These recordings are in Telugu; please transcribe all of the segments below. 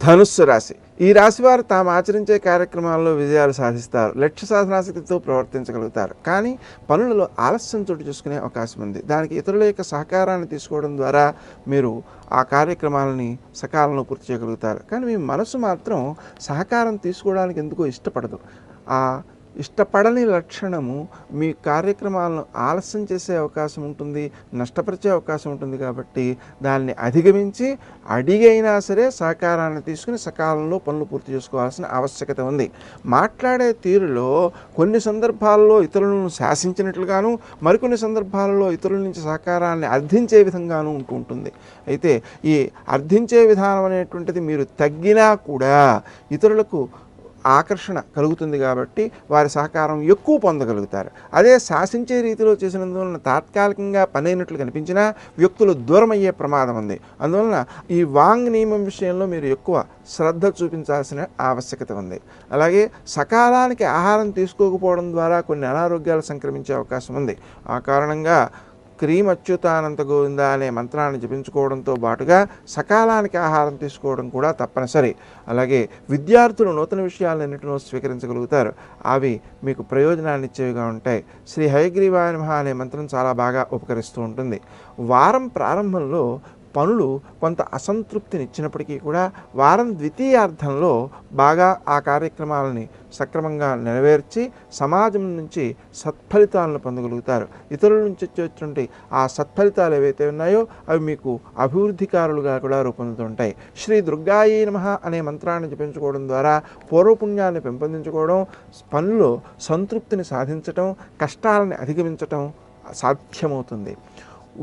ధనుస్సు రాశి. ఈ రాశి వారు తాము ఆచరించే కార్యక్రమాల్లో విజయాలు సాధిస్తారు. లక్ష్య సాధనాశక్తితో ప్రవర్తించగలుగుతారు. కానీ పనులలో ఆలస్యం చోటు చేసుకునే అవకాశం ఉంది. దానికి ఇతరుల యొక్క సహకారాన్ని తీసుకోవడం ద్వారా మీరు ఆ కార్యక్రమాలని సకాలంలో పూర్తి చేయగలుగుతారు. కానీ మీ మనసు మాత్రం సహకారం తీసుకోవడానికి ఎందుకో ఇష్టపడదు. ఆ ఇష్టపడని లక్షణము మీ కార్యక్రమాలను ఆలస్యం చేసే అవకాశం ఉంటుంది, నష్టపరిచే అవకాశం ఉంటుంది. కాబట్టి దాన్ని అధిగమించి అడిగైనా సరే సహకారాన్ని తీసుకుని సకాలంలో పనులు పూర్తి చేసుకోవాల్సిన ఆవశ్యకత ఉంది. మాట్లాడే తీరులో కొన్ని సందర్భాల్లో ఇతరులను శాసించినట్లుగాను, మరికొన్ని సందర్భాలలో ఇతరుల నుంచి సహకారాన్ని అర్థించే విధంగాను ఉంటుంది. అయితే ఈ అర్థించే విధానం అనేటువంటిది మీరు తగ్గినా కూడా ఇతరులకు ఆకర్షణ కలుగుతుంది. కాబట్టి వారి సహకారం ఎక్కువ పొందగలుగుతారు. అదే శాసించే రీతిలో చేసినందువలన తాత్కాలికంగా పనైనట్లు కనిపించినా వ్యక్తులు దూరం అయ్యే ప్రమాదం ఉంది. అందువలన ఈ వాంగ్ నియమం విషయంలో మీరు ఎక్కువ శ్రద్ధ చూపించాల్సిన ఆవశ్యకత ఉంది. అలాగే సకాలానికి ఆహారం తీసుకోకపోవడం ద్వారా కొన్ని అనారోగ్యాలు సంక్రమించే అవకాశం ఉంది. ఆ కారణంగా క్రీం అచ్యుతానంత గోవింద అనే మంత్రాన్ని జపించుకోవడంతో పాటుగా సకాలానికి ఆహారం తీసుకోవడం కూడా తప్పనిసరి. అలాగే విద్యార్థులు నూతన విషయాలన్నింటినో స్వీకరించగలుగుతారు. అవి మీకు ప్రయోజనాన్ని ఇచ్చేవిగా ఉంటాయి. శ్రీ హయగ్రీవాయ నమః అనే మంత్రం చాలా బాగా ఉపకరిస్తూ ఉంటుంది. వారం ప్రారంభంలో పనులు కొంత అసంతృప్తిని ఇచ్చినప్పటికీ కూడా వారం ద్వితీయార్థంలో బాగా ఆ కార్యక్రమాలని సక్రమంగా నెరవేర్చి సమాజం నుంచి సత్ఫలితాలను పొందగలుగుతారు. ఇతరుల నుంచి వచ్చేటువంటి ఆ సత్ఫలితాలు ఏవైతే ఉన్నాయో అవి మీకు అభివృద్ధికారులుగా కూడా రూపొందుతుంటాయి. శ్రీ దుర్గాయే నమః అనే మంత్రాన్ని జపించుకోవడం ద్వారా పూర్వపుణ్యాన్ని పెంపొందించుకోవడం, పనుల్లో సంతృప్తిని సాధించటం, కష్టాలని అధిగమించటం సాధ్యమవుతుంది.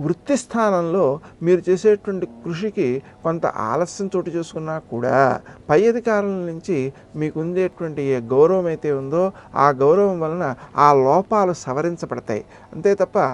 వృత్తి స్థానంలో మీరు చేసేటువంటి కృషికి కొంత ఆలస్యం చోటు చేసుకున్నా కూడా పై అధికారుల నుంచి మీకు ఉండేటువంటి ఏ గౌరవం అయితే ఉందో ఆ గౌరవం వలన ఆ లోపాలు సవరించబడతాయి. అంతే తప్ప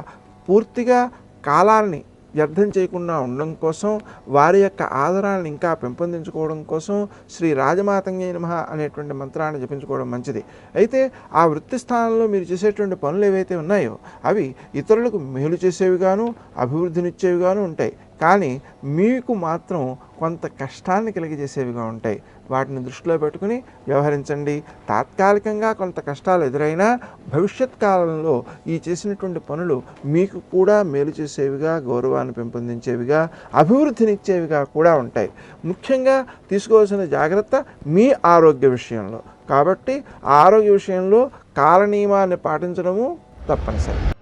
పూర్తిగా కాలాన్ని వ్యర్థం చేయకుండా ఉండడం కోసం, వారి యొక్క ఆదరాలను ఇంకా పెంపొందించుకోవడం కోసం శ్రీ రాజమాతంగే నమః అనేటువంటి మంత్రాన్ని జపించుకోవడం మంచిది. అయితే ఆ వృత్తి స్థానంలో మీరు చేసేటువంటి పనులు ఏవైతే ఉన్నాయో అవి ఇతరులకు మేలు చేసేవిగాను, అభివృద్ధినిచ్చేవిగాను ఉంటాయి. కానీ మీకు మాత్రం కొంత కష్టాన్ని కలిగజేసేవిగా ఉంటాయి. వాటిని దృష్టిలో పెట్టుకుని వ్యవహరించండి. తాత్కాలికంగా కొంత కష్టాలు ఎదురైనా భవిష్యత్ కాలంలో ఈ చేసినటువంటి పనులు మీకు కూడా మేలు చేసేవిగా, గౌరవాన్ని పెంపొందించేవిగా, అభివృద్ధినిచ్చేవిగా కూడా ఉంటాయి. ముఖ్యంగా తీసుకోవాల్సిన జాగ్రత్త మీ ఆరోగ్య విషయంలో. కాబట్టి ఆరోగ్య విషయంలో కాలనియమాన్ని పాటించడము తప్పనిసరి.